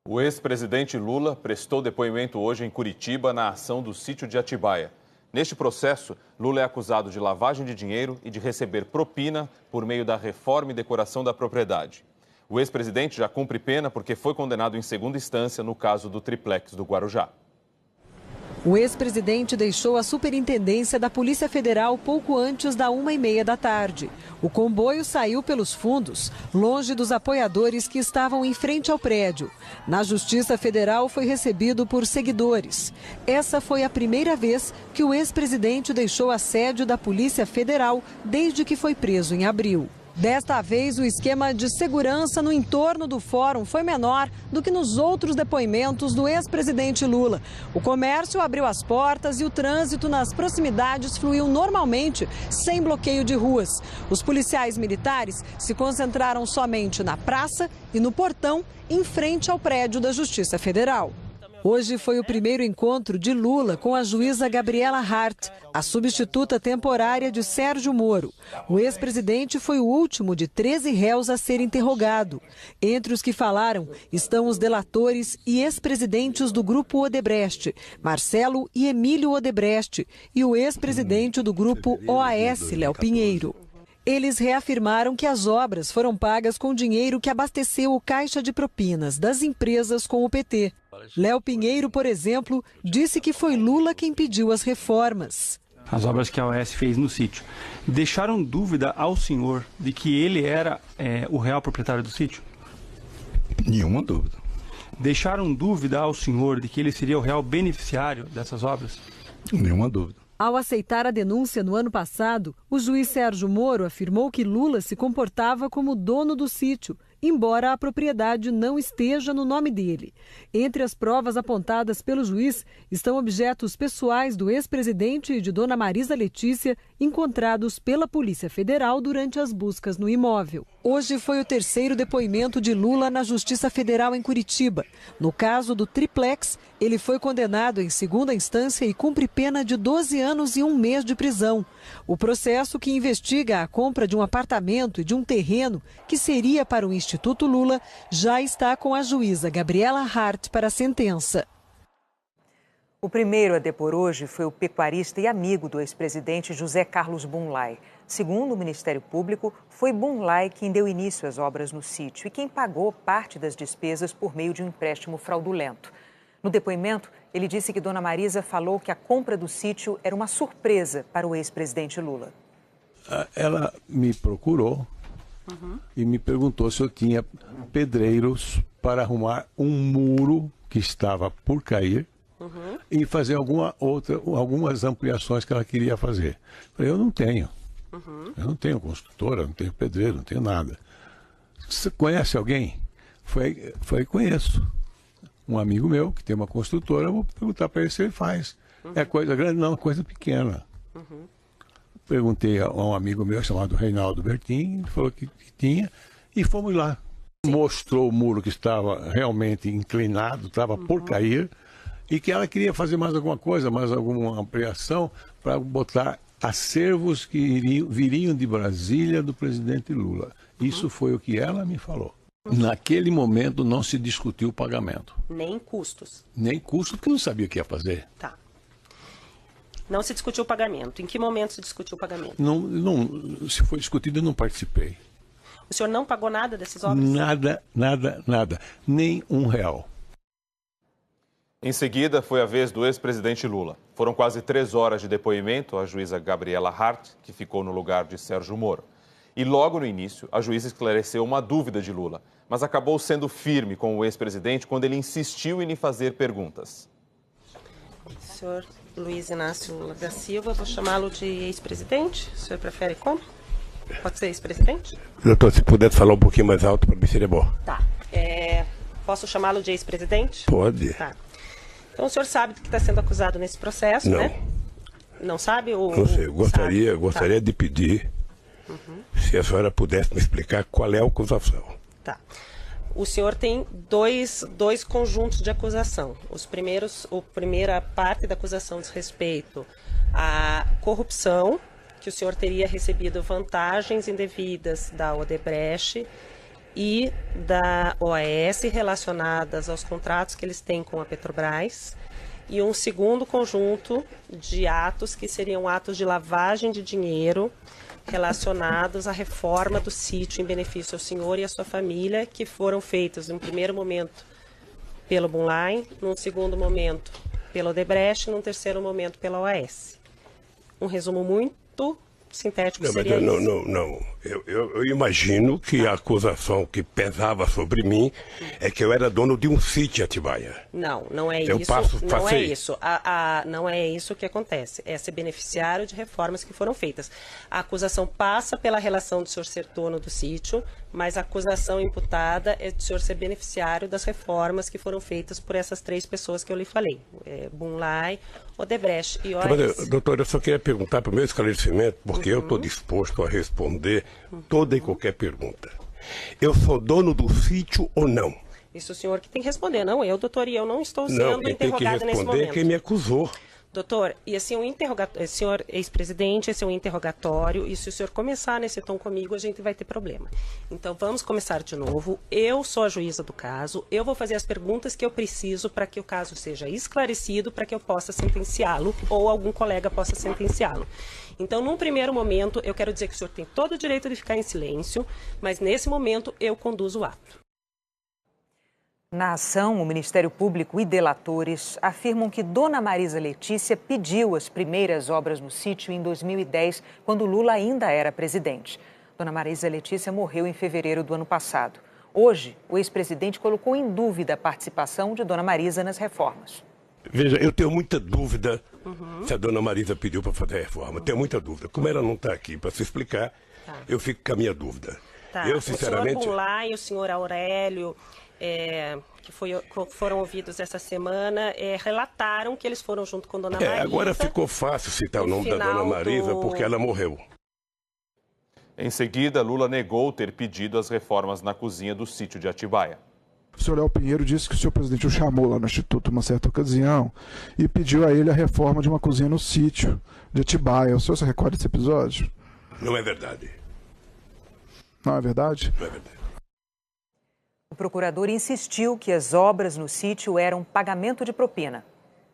O ex-presidente Lula prestou depoimento hoje em Curitiba na ação do sítio de Atibaia. Neste processo, Lula é acusado de lavagem de dinheiro e de receber propina por meio da reforma e decoração da propriedade. O ex-presidente já cumpre pena porque foi condenado em segunda instância no caso do triplex do Guarujá. O ex-presidente deixou a superintendência da Polícia Federal pouco antes da 1h30 da tarde. O comboio saiu pelos fundos, longe dos apoiadores que estavam em frente ao prédio. Na Justiça Federal foi recebido por seguidores. Essa foi a primeira vez que o ex-presidente deixou a sede da Polícia Federal desde que foi preso em abril. Desta vez, o esquema de segurança no entorno do fórum foi menor do que nos outros depoimentos do ex-presidente Lula. O comércio abriu as portas e o trânsito nas proximidades fluiu normalmente, sem bloqueio de ruas. Os policiais militares se concentraram somente na praça e no portão, em frente ao prédio da Justiça Federal. Hoje foi o primeiro encontro de Lula com a juíza Gabriela Hart, a substituta temporária de Sérgio Moro. O ex-presidente foi o último de 13 réus a ser interrogado. Entre os que falaram estão os delatores e ex-presidentes do Grupo Odebrecht, Marcelo e Emílio Odebrecht, e o ex-presidente do Grupo OAS, Léo Pinheiro. Eles reafirmaram que as obras foram pagas com dinheiro que abasteceu o caixa de propinas das empresas com o PT. Léo Pinheiro, por exemplo, disse que foi Lula quem pediu as reformas. As obras que a OAS fez no sítio deixaram dúvida ao senhor de que ele era o real proprietário do sítio? Nenhuma dúvida. Deixaram dúvida ao senhor de que ele seria o real beneficiário dessas obras? Nenhuma dúvida. Ao aceitar a denúncia no ano passado, o juiz Sérgio Moro afirmou que Lula se comportava como dono do sítio, embora a propriedade não esteja no nome dele. Entre as provas apontadas pelo juiz estão objetos pessoais do ex-presidente e de Dona Marisa Letícia, encontrados pela Polícia Federal durante as buscas no imóvel. Hoje foi o terceiro depoimento de Lula na Justiça Federal em Curitiba. No caso do triplex, ele foi condenado em segunda instância e cumpre pena de 12 anos e 1 mês de prisão. O processo, que investiga a compra de um apartamento e de um terreno que seria para o Instituto Lula, já está com a juíza Gabriela Hart para a sentença. O primeiro a depor hoje foi o pecuarista e amigo do ex-presidente José Carlos Bunlai. Segundo o Ministério Público, foi Bunlai quem deu início às obras no sítio e quem pagou parte das despesas por meio de um empréstimo fraudulento. No depoimento, ele disse que Dona Marisa falou que a compra do sítio era uma surpresa para o ex-presidente Lula. Ela me procurou e me perguntou se eu tinha pedreiros para arrumar um muro que estava por cair e fazer algumas ampliações que ela queria fazer. Eu falei, eu não tenho. Eu não tenho construtora, não tenho pedreiro, não tenho nada. Você conhece alguém? Foi conheço. Um amigo meu que tem uma construtora, eu vou perguntar para ele se ele faz. É coisa grande? Não, é coisa pequena. Perguntei a um amigo meu chamado Reinaldo Bertin, ele falou que tinha, e fomos lá. Mostrou o muro que estava realmente inclinado, estava por cair, e que ela queria fazer mais alguma coisa, mais alguma ampliação, para botar acervos que viriam de Brasília do presidente Lula. Isso foi o que ela me falou. Naquele momento não se discutiu o pagamento. Nem custos. Nem custos, porque não sabia o que ia fazer. Tá. Não se discutiu o pagamento. Em que momento se discutiu o pagamento? Não, se foi discutido, eu não participei. O senhor não pagou nada dessas obras? Nada. Nem R$1. Em seguida, foi a vez do ex-presidente Lula. Foram quase 3 horas de depoimento à juíza Gabriela Hart, que ficou no lugar de Sérgio Moro. E logo no início, a juíza esclareceu uma dúvida de Lula, mas acabou sendo firme com o ex-presidente quando ele insistiu em lhe fazer perguntas. Senhor Luiz Inácio Lula da Silva, vou chamá-lo de ex-presidente. O senhor prefere como? Pode ser ex-presidente? Doutor, se puder falar um pouquinho mais alto para mim seria bom. Tá. Posso chamá-lo de ex-presidente? Pode. Tá. Então o senhor sabe do que está sendo acusado nesse processo, não. Né? Não sabe? Não sei, gostaria de pedir se a senhora pudesse me explicar qual é a acusação. Tá. O senhor tem dois conjuntos de acusação. A primeira parte da acusação diz respeito à corrupção, que o senhor teria recebido vantagens indevidas da Odebrecht e da OAS relacionadas aos contratos que eles têm com a Petrobras, e um segundo conjunto de atos que seriam atos de lavagem de dinheiro relacionados à reforma do sítio em benefício ao senhor e à sua família, que foram feitos em um primeiro momento pelo Bunlai, num segundo momento pelo Odebrecht e num terceiro momento pela OAS. Um resumo muito sintético seria isso. Não. Eu imagino que a acusação que pesava sobre mim é que eu era dono de um sítio em Atibaia. Não é isso. Não é isso que acontece. É ser beneficiário de reformas que foram feitas. A acusação passa pela relação do senhor ser dono do sítio, mas a acusação imputada é do senhor ser beneficiário das reformas que foram feitas por essas três pessoas que eu lhe falei. Bunlai, Odebrecht e OAS. Mas, doutor, eu só queria perguntar para o meu esclarecimento, porque eu estou disposto a responder toda e qualquer pergunta. Eu sou dono do sítio ou não? Isso o senhor que tem que responder, não eu, doutor, e eu não estou sendo interrogado nesse momento. Quem tem que responder é quem me acusou. Doutor, e assim, senhor ex-presidente, esse é um interrogatório, e se o senhor começar nesse tom comigo, a gente vai ter problema. Então, vamos começar de novo. Eu sou a juíza do caso, eu vou fazer as perguntas que eu preciso para que o caso seja esclarecido, para que eu possa sentenciá-lo, ou algum colega possa sentenciá-lo. Então, num primeiro momento, eu quero dizer que o senhor tem todo o direito de ficar em silêncio, mas nesse momento eu conduzo o ato. Na ação, o Ministério Público e delatores afirmam que Dona Marisa Letícia pediu as primeiras obras no sítio em 2010, quando Lula ainda era presidente. Dona Marisa Letícia morreu em fevereiro do ano passado. Hoje, o ex-presidente colocou em dúvida a participação de Dona Marisa nas reformas. Veja, eu tenho muita dúvida se a Dona Marisa pediu para fazer a reforma. Tenho muita dúvida. Como ela não está aqui para se explicar, eu fico com a minha dúvida. Eu, sinceramente... O senhor Bunlai e o senhor Aurélio... que foram ouvidos essa semana, relataram que eles foram junto com Dona Marisa. Agora ficou fácil citar o nome da Dona Marisa porque ela morreu. Em seguida, Lula negou ter pedido as reformas na cozinha do sítio de Atibaia. O senhor Léo Pinheiro disse que o senhor presidente o chamou lá no Instituto uma certa ocasião e pediu a ele a reforma de uma cozinha no sítio de Atibaia. O senhor se recorda desse episódio? Não é verdade. Não é verdade? Não é verdade. O procurador insistiu que as obras no sítio eram pagamento de propina.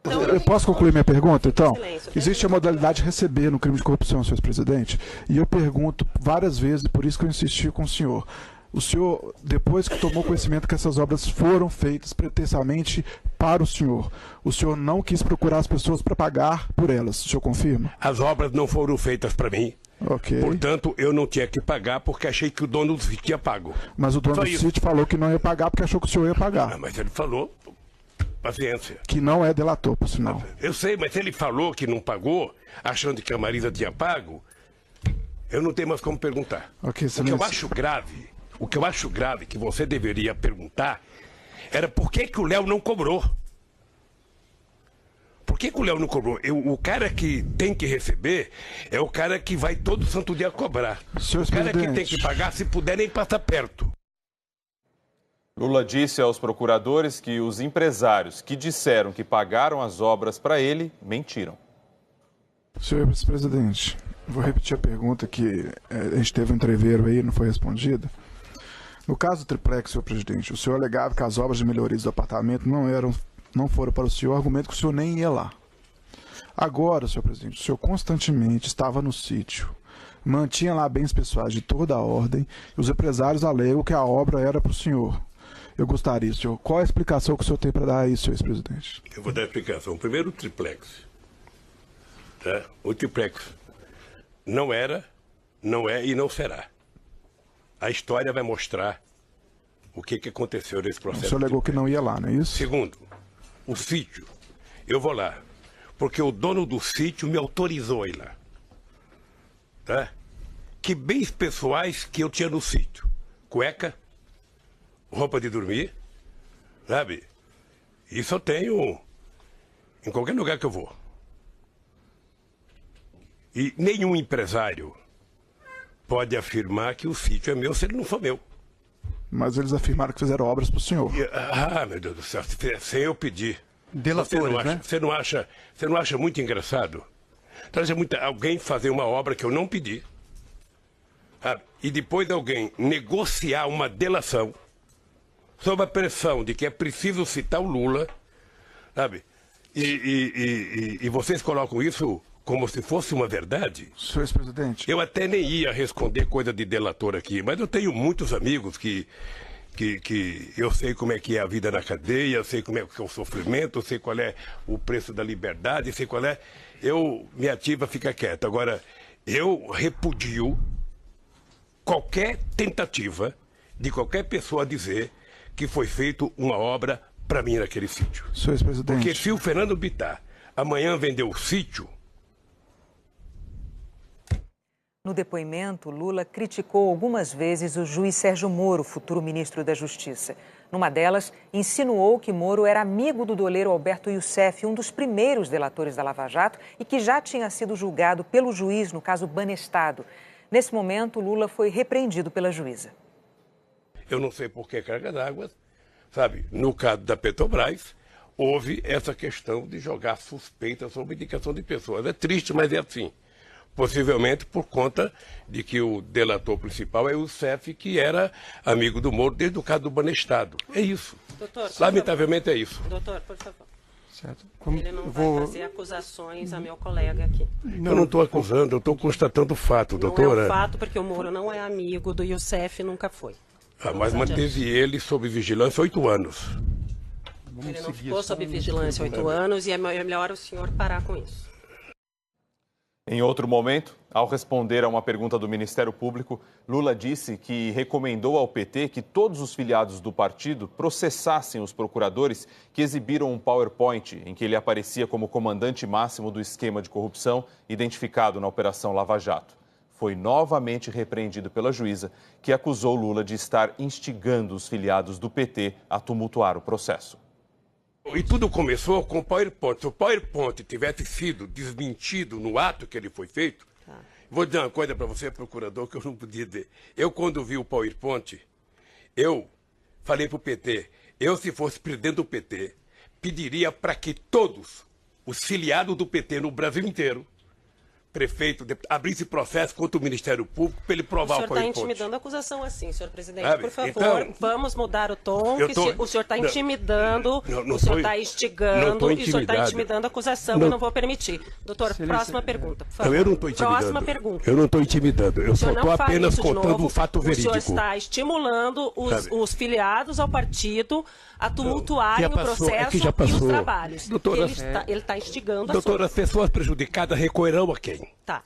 Eu posso concluir minha pergunta, então? Existe a modalidade de receber no crime de corrupção, senhor presidente, e eu pergunto várias vezes, por isso que eu insisti com o senhor. O senhor, depois que tomou conhecimento que essas obras foram feitas pretensamente para o senhor não quis procurar as pessoas para pagar por elas, o senhor confirma? As obras não foram feitas para mim. Okay. Portanto, eu não tinha que pagar porque achei que o dono do sítio tinha pago. Mas o dono do sítio falou que não ia pagar porque achou que o senhor ia pagar. Mas ele falou, paciência. Que não é delator, por sinal. Eu sei, mas ele falou que não pagou, achando que a Marisa tinha pago, eu não tenho mais como perguntar. Okay, o que eu acho grave, que você deveria perguntar, era por que o Léo não cobrou. Por que o Léo não cobrou? O cara que tem que receber é o cara que vai todo santo dia cobrar. O cara que tem que pagar, se puder, nem passa perto. Lula disse aos procuradores que os empresários que disseram que pagaram as obras para ele mentiram. Senhor presidente, vou repetir a pergunta que a gente teve um entreveiro aí, não foi respondida. No caso do triplex, senhor presidente, o senhor alegava que as obras de melhorias do apartamento não foram para o senhor, argumento que o senhor nem ia lá. Agora, senhor presidente, o senhor constantemente estava no sítio, mantinha lá bens pessoais de toda a ordem, e os empresários alegam que a obra era para o senhor. Eu gostaria, senhor, qual a explicação que o senhor tem para dar a isso, senhor ex-presidente? Eu vou dar a explicação. Primeiro, o triplex. Tá? O triplex não era, não é e não será. A história vai mostrar o que aconteceu nesse processo. O senhor alegou que não ia lá, não é isso? Segundo, o sítio. Eu vou lá, porque o dono do sítio me autorizou a ir lá. Tá? Que bens pessoais que eu tinha no sítio? Cueca, roupa de dormir, sabe? Isso eu tenho em qualquer lugar que eu vou. E nenhum empresário pode afirmar que o sítio é meu se ele não for meu. Mas eles afirmaram que fizeram obras para o senhor. Meu Deus do céu, sem eu pedir. Delatores, né? Você não acha muito engraçado? Alguém fazer uma obra que eu não pedi. e depois alguém negociar uma delação sob a pressão de que é preciso citar o Lula, sabe? E vocês colocam isso como se fosse uma verdade? Senhor ex-presidente. Eu até nem ia responder coisa de delator aqui, mas eu tenho muitos amigos que eu sei como é que é a vida na cadeia, eu sei como é que é o sofrimento, eu sei qual é o preço da liberdade, sei qual é... Minha ativa fica quieta. Agora, eu repudio qualquer tentativa de qualquer pessoa dizer que foi feito uma obra para mim naquele sítio. Senhor ex-presidente. Porque se o Fernando Bittar amanhã vendeu o sítio... No depoimento, Lula criticou algumas vezes o juiz Sérgio Moro, futuro ministro da Justiça. Numa delas, insinuou que Moro era amigo do doleiro Alberto Youssef, um dos primeiros delatores da Lava Jato e que já tinha sido julgado pelo juiz no caso Banestado. Nesse momento, Lula foi repreendido pela juíza. Eu não sei por que carga d'água, sabe? No caso da Petrobras, houve essa questão de jogar suspeita sobre indicação de pessoas. É triste, mas é assim. Possivelmente por conta de que o delator principal é o Youssef, que era amigo do Moro desde o caso do Banestado. É isso. Doutor, lamentavelmente é isso. Doutor, por favor. Certo. Ele não vai fazer acusações a meu colega aqui. Eu não estou acusando, eu estou constatando o fato, doutora. Não é um fato, porque o Moro não é amigo do Youssef, nunca foi. Mas manteve ele sob vigilância 8 anos. Ele não ficou sob vigilância 8 anos e é melhor o senhor parar com isso. Em outro momento, ao responder a uma pergunta do Ministério Público, Lula disse que recomendou ao PT que todos os filiados do partido processassem os procuradores que exibiram um PowerPoint em que ele aparecia como comandante máximo do esquema de corrupção identificado na Operação Lava Jato. Foi novamente repreendido pela juíza, que acusou Lula de estar instigando os filiados do PT a tumultuar o processo. E tudo começou com o PowerPoint. Se o PowerPoint tivesse sido desmentido no ato que ele foi feito, vou dizer uma coisa para você, procurador, que eu não podia dizer. Eu, quando vi o PowerPoint, eu falei para o PT, se fosse presidente do PT, pediria para que todos os filiados do PT no Brasil inteiro, prefeito, abrisse processo contra o Ministério Público para ele provar o PowerPoint. O senhor está intimidando a acusação assim, senhor presidente. Por favor, então, vamos mudar o tom. O senhor está intimidando, o senhor está instigando e o senhor está intimidando a acusação. Eu não vou permitir. Doutor, próxima pergunta, por favor. Eu não estou intimidando. Próxima pergunta. Eu não estou intimidando. Eu só estou apenas contando um fato verídico. O senhor está estimulando os filiados ao partido a tumultuarem o processo e os trabalhos. Doutora, ele está instigando a doutora, as pessoas prejudicadas recorrerão a quem? Tá.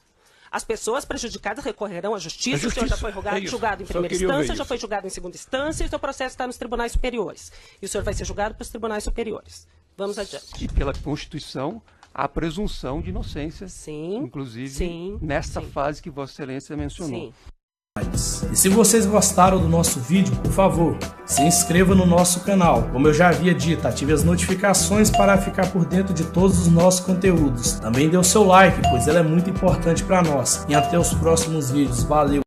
As pessoas prejudicadas recorrerão à justiça. O senhor já foi julgado em primeira instância, já foi julgado em segunda instância, e o seu processo está nos tribunais superiores. E o senhor vai ser julgado pelos tribunais superiores. Vamos adiante. E pela Constituição, a presunção de inocência, inclusive nessa fase que Vossa Excelência mencionou. Sim. E se vocês gostaram do nosso vídeo, por favor, se inscreva no nosso canal. Como eu já havia dito, ative as notificações para ficar por dentro de todos os nossos conteúdos. Também dê o seu like, pois ele é muito importante para nós. E até os próximos vídeos. Valeu!